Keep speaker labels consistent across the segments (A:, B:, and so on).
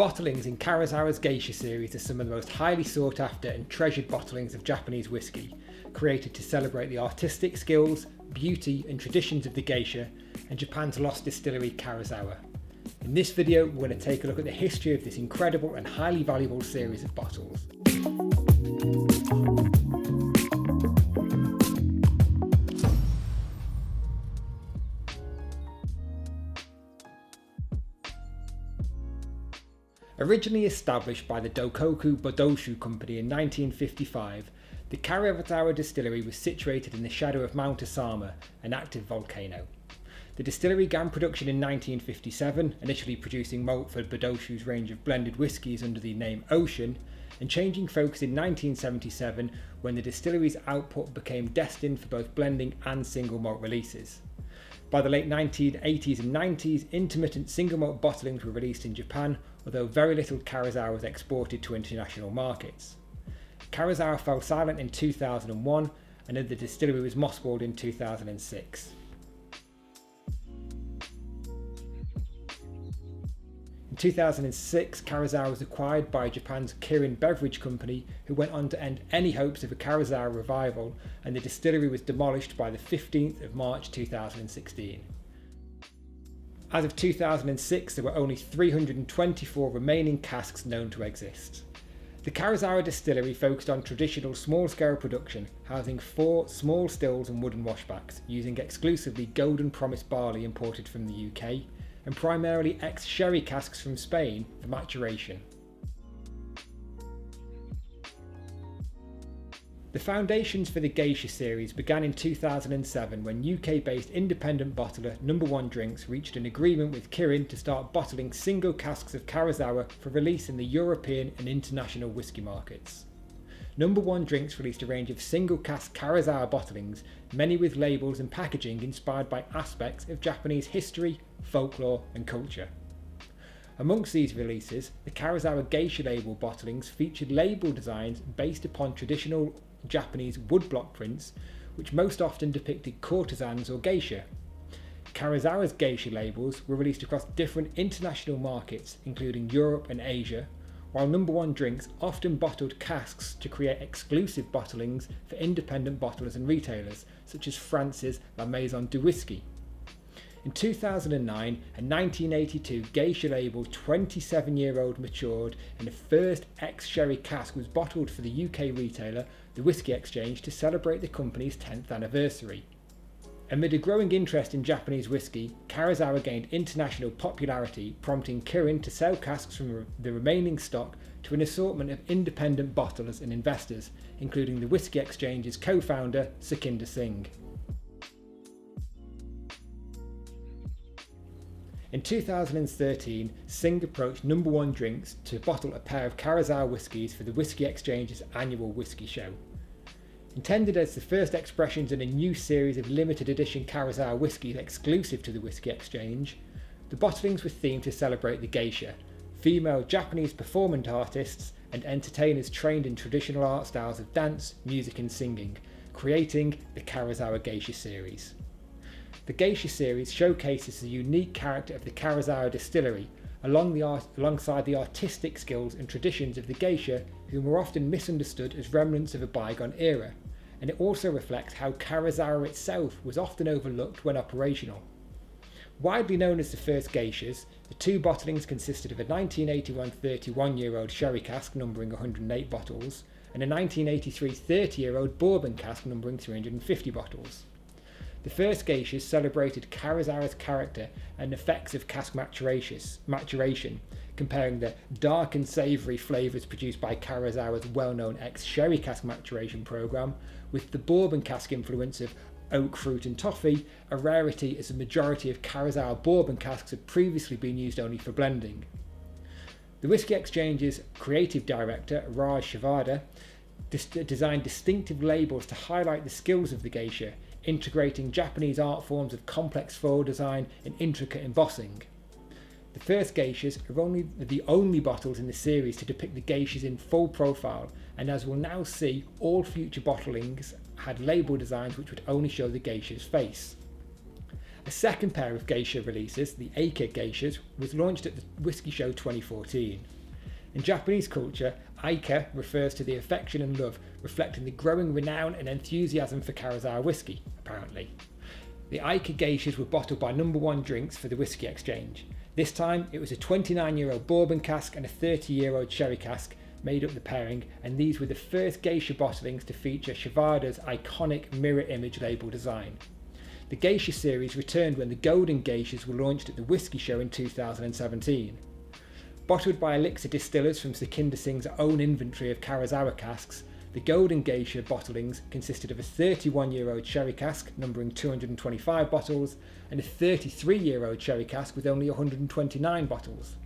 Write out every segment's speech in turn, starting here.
A: bottlings in Karuizawa's Geisha series are some of the most highly sought after and treasured bottlings of Japanese whiskey, created to celebrate the artistic skills, beauty and traditions of the geisha and Japan's lost distillery Karuizawa. In this video we're going to take a look at the history of this incredible and highly valuable series of bottles. Originally established by the Dokoku Bodoshu Company in 1955, the Karuizawa distillery was situated in the shadow of Mount Asama, an active volcano. The distillery began production in 1957, initially producing malt for Bodoshu's range of blended whiskies under the name Ocean, and changing focus in 1977 when the distillery's output became destined for both blending and single malt releases. By the late 1980s and 90s, intermittent single malt bottlings were released in Japan, although very little Karuizawa was exported to international markets. Karuizawa fell silent in 2001 and the distillery was mothballed in 2006. In 2006, Karuizawa was acquired by Japan's Kirin Beverage Company, who went on to end any hopes of a Karuizawa revival, and the distillery was demolished by the 15th of March 2016. As of 2006, there were only 324 remaining casks known to exist. The Karuizawa distillery focused on traditional small-scale production, housing 4 small stills and wooden washbacks, using exclusively Golden Promise barley imported from the UK, and primarily ex-sherry casks from Spain for maturation. The foundations for the Geisha series began in 2007 when UK-based independent bottler No. 1 Drinks reached an agreement with Kirin to start bottling single casks of Karuizawa for release in the European and international whisky markets. No. 1 Drinks released a range of single-cask Karuizawa bottlings, many with labels and packaging inspired by aspects of Japanese history, folklore and culture. Amongst these releases, the Karuizawa Geisha label bottlings featured label designs based upon traditional Japanese woodblock prints, which most often depicted courtesans or geisha. Karuizawa's Geisha labels were released across different international markets, including Europe and Asia, while No. 1 Drinks often bottled casks to create exclusive bottlings for independent bottlers and retailers, such as France's La Maison du Whisky. In 2009, a 1982 Geisha label 27-year-old matured and the first ex-sherry cask was bottled for the UK retailer, the Whisky Exchange, to celebrate the company's 10th anniversary. Amid a growing interest in Japanese whisky, Karuizawa gained international popularity, prompting Kirin to sell casks from the remaining stock to an assortment of independent bottlers and investors, including the Whisky Exchange's co-founder Sukhinder Singh. In 2013, Singh approached No. 1 Drinks to bottle a pair of Karuizawa whiskies for the Whisky Exchange's annual whisky show. Intended as the first expressions in a new series of limited edition Karuizawa whiskies exclusive to the Whisky Exchange, the bottlings were themed to celebrate the geisha, female Japanese performance artists and entertainers trained in traditional art styles of dance, music and singing, creating the Karuizawa Geisha series. The Geisha series showcases the unique character of the Karuizawa distillery, alongside the artistic skills and traditions of the geisha, whom were often misunderstood as remnants of a bygone era, and it also reflects how Karuizawa itself was often overlooked when operational. Widely known as the First Geishas, the 2 bottlings consisted of a 1981 31-year-old sherry cask numbering 108 bottles, and a 1983 30-year-old bourbon cask numbering 350 bottles. The First Geishas celebrated Karuizawa's character and effects of cask maturation, comparing the dark and savoury flavours produced by Karuizawa's well-known ex-sherry cask maturation programme with the bourbon cask influence of oak fruit and toffee, a rarity as the majority of Karuizawa bourbon casks had previously been used only for blending. The Whisky Exchange's creative director, Raj Chavda, designed distinctive labels to highlight the skills of the geisha, integrating Japanese art forms of complex foil design and intricate embossing. The First Geishas are the only bottles in the series to depict the geishas in full profile, and as we'll now see, all future bottlings had label designs which would only show the geisha's face. A second pair of geisha releases, the Aika Geishas, was launched at the Whisky Show 2014. In Japanese culture, Aika refers to the affection and love reflecting the growing renown and enthusiasm for Karuizawa whiskey, apparently. The Aika Geishas were bottled by No. 1 Drinks for the Whisky Exchange. This time it was a 29-year-old bourbon cask and a 30-year-old sherry cask made up the pairing, and these were the first geisha bottlings to feature Chavda's iconic mirror image label design. The geisha series returned when the Golden Geishas were launched at the Whisky Show in 2017. Bottled by Elixir distillers from Sukhinder Singh's own inventory of Karuizawa casks, the Golden Geisha bottlings consisted of a 31-year-old sherry cask numbering 225 bottles and a 33-year-old sherry cask with only 129 bottles.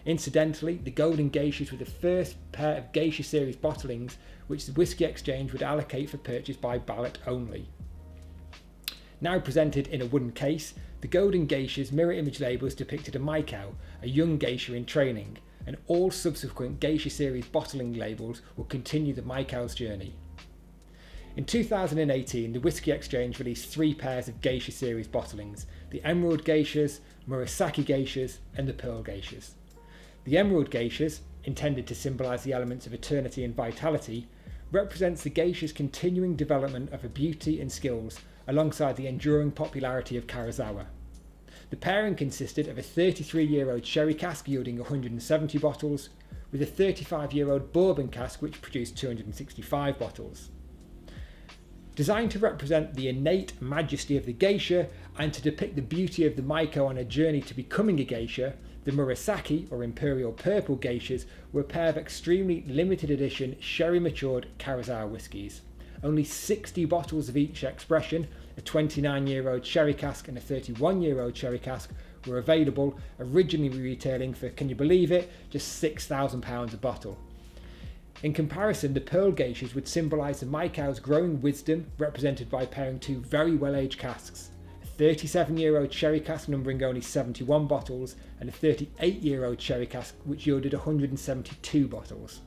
A: Incidentally, the Golden Geishas were the first pair of Geisha series bottlings which the Whisky Exchange would allocate for purchase by ballot only. Now presented in a wooden case, the Golden Geisha's mirror image labels depicted a Maikau, a young geisha in training, and all subsequent Geisha series bottling labels will continue the Maikau's journey. In 2018, the Whisky Exchange released 3 pairs of Geisha series bottlings, the Emerald Geishas, Murasaki Geishas, and the Pearl Geishas. The Emerald Geishas, intended to symbolise the elements of eternity and vitality, represents the geisha's continuing development of her beauty and skills alongside the enduring popularity of Karuizawa. The pairing consisted of a 33-year-old sherry cask yielding 170 bottles, with a 35-year-old bourbon cask which produced 265 bottles. Designed to represent the innate majesty of the geisha and to depict the beauty of the Maiko on a journey to becoming a geisha, the Murasaki, or Imperial Purple Geishas, were a pair of extremely limited edition sherry-matured Karuizawa whiskies. Only 60 bottles of each expression, a 29-year-old sherry cask and a 31-year-old sherry cask, were available, originally retailing for, can you believe it, just £6,000 a bottle. In comparison, the Pearl Geishas would symbolise the Maikau's growing wisdom, represented by pairing 2 very well-aged casks, a 37-year-old sherry cask numbering only 71 bottles and a 38-year-old sherry cask which yielded 172 bottles.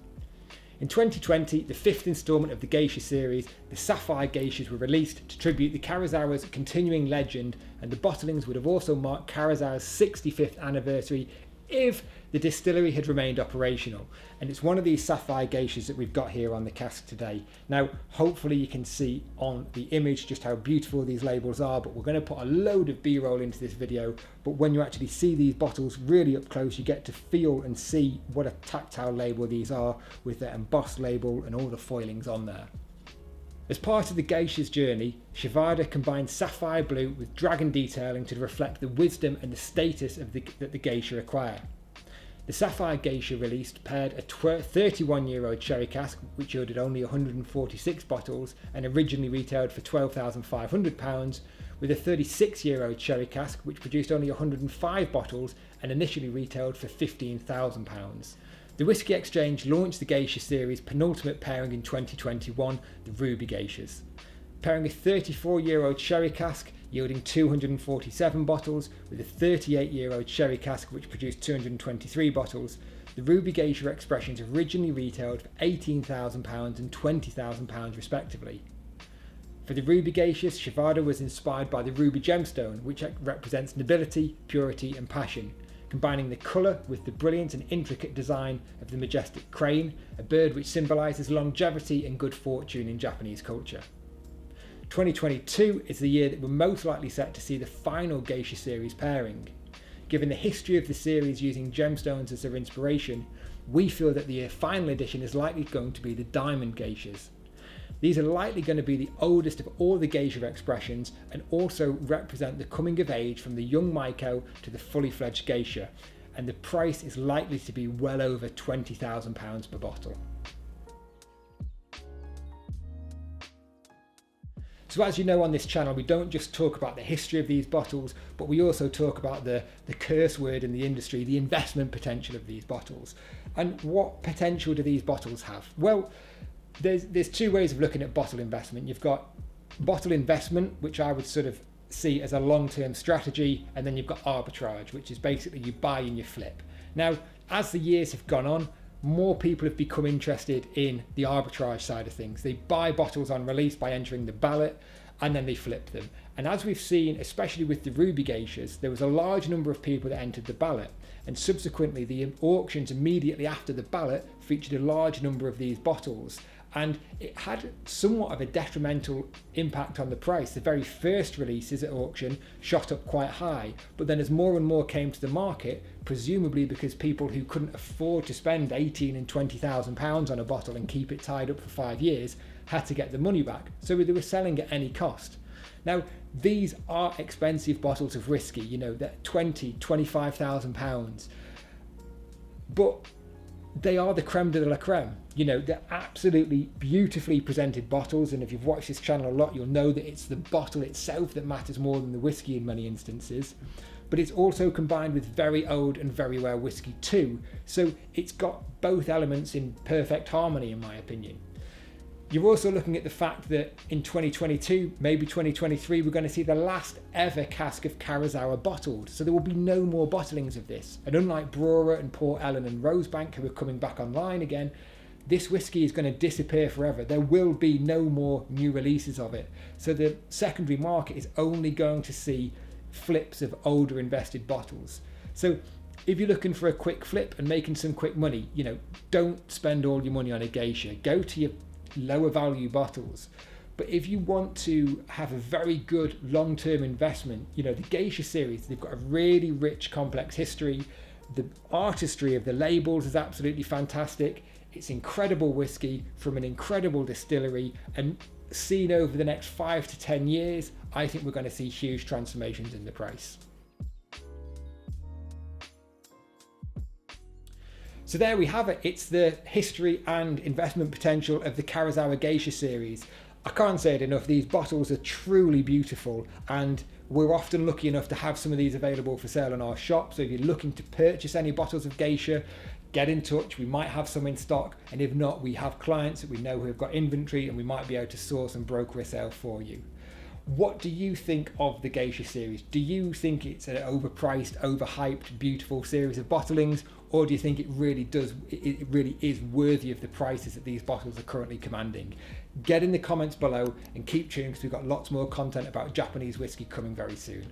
A: In 2020, the 5th instalment of the Geisha series, the Sapphire Geishas, were released to tribute the Karuizawa's continuing legend, and the bottlings would have also marked Karuizawa's 65th anniversary if the distillery had remained operational. And it's one of these Sapphire Geishas that we've got here on the cask today. Now, hopefully you can see on the image just how beautiful these labels are, but we're going to put a load of B-roll into this video. But when you actually see these bottles really up close, you get to feel and see what a tactile label these are, with their embossed label and all the foilings on there. As part of the Geisha's journey, Chavda combined sapphire blue with dragon detailing to reflect the wisdom and the status that the Geisha acquire. The Sapphire Geisha released paired a 31-year-old sherry cask which yielded only 146 bottles and originally retailed for £12,500, with a 36-year-old sherry cask which produced only 105 bottles and initially retailed for £15,000. The Whisky Exchange launched the Geisha series penultimate pairing in 2021, the Ruby Geishas. Pairing a 34-year-old sherry cask yielding 247 bottles with a 38-year-old sherry cask which produced 223 bottles, the Ruby Geisha expressions originally retailed for £18,000 and £20,000 respectively. For the Ruby Geishas, Chavda was inspired by the ruby gemstone, which represents nobility, purity and passion, combining the colour with the brilliant and intricate design of the majestic crane, a bird which symbolises longevity and good fortune in Japanese culture. 2022 is the year that we're most likely set to see the final Geisha series pairing. Given the history of the series using gemstones as their inspiration, we feel that the final edition is likely going to be the Diamond Geishas. These are likely going to be the oldest of all the Geisha expressions and also represent the coming of age from the young Maiko to the fully fledged Geisha, and the price is likely to be well over £20,000 per bottle. So as you know, on this channel we don't just talk about the history of these bottles, but we also talk about the curse word in the industry, the investment potential of these bottles. And what potential do these bottles have? Well, there's 2 ways of looking at bottle investment. You've got bottle investment, which I would sort of see as a long-term strategy, and then you've got arbitrage, which is basically you buy and you flip. Now, as the years have gone on, more people have become interested in the arbitrage side of things. They buy bottles on release by entering the ballot, and then they flip them. And as we've seen, especially with the Ruby Geishas, there was a large number of people that entered the ballot, and subsequently the auctions immediately after the ballot featured a large number of these bottles, and it had somewhat of a detrimental impact on the price. The very first releases at auction shot up quite high, but then as more and more came to the market, presumably because people who couldn't afford to spend 18 and 20,000 pounds on a bottle and keep it tied up for 5 years had to get the money back, so they were selling at any cost. Now, these are expensive bottles of whiskey, you know, they're 20, 25,000 pounds, but they are the creme de la creme. You know, they're absolutely beautifully presented bottles, and if you've watched this channel a lot, you'll know that it's the bottle itself that matters more than the whiskey in many instances. But it's also combined with very old and very rare whiskey too, so it's got both elements in perfect harmony, in my opinion. You're also looking at the fact that in 2022, maybe 2023, we're going to see the last ever cask of Karuizawa bottled. So there will be no more bottlings of this. And unlike Brewer and Port Ellen and Rosebank, who are coming back online again, this whiskey is going to disappear forever. There will be no more new releases of it. So the secondary market is only going to see flips of older invested bottles. So if you're looking for a quick flip and making some quick money, you know, don't spend all your money on a geisha. Go to your lower value bottles. But if you want to have a very good long-term investment, you know, the Geisha series, they've got a really rich, complex history. The artistry of the labels is absolutely fantastic. It's incredible whiskey from an incredible distillery, and seen over the next 5 to 10 years, I think we're going to see huge transformations in the price. So there we have it. It's the history and investment potential of the Karuizawa Geisha series. I can't say it enough, these bottles are truly beautiful, and we're often lucky enough to have some of these available for sale in our shop. So if you're looking to purchase any bottles of Geisha, get in touch. We might have some in stock, and if not, we have clients that we know who have got inventory, and we might be able to source and broker a sale for you. What do you think of the Geisha series? Do you think it's an overpriced, overhyped, beautiful series of bottlings, or do you think it really is worthy of the prices that these bottles are currently commanding? Get in the comments below and keep tuned, because we've got lots more content about Japanese whiskey coming very soon.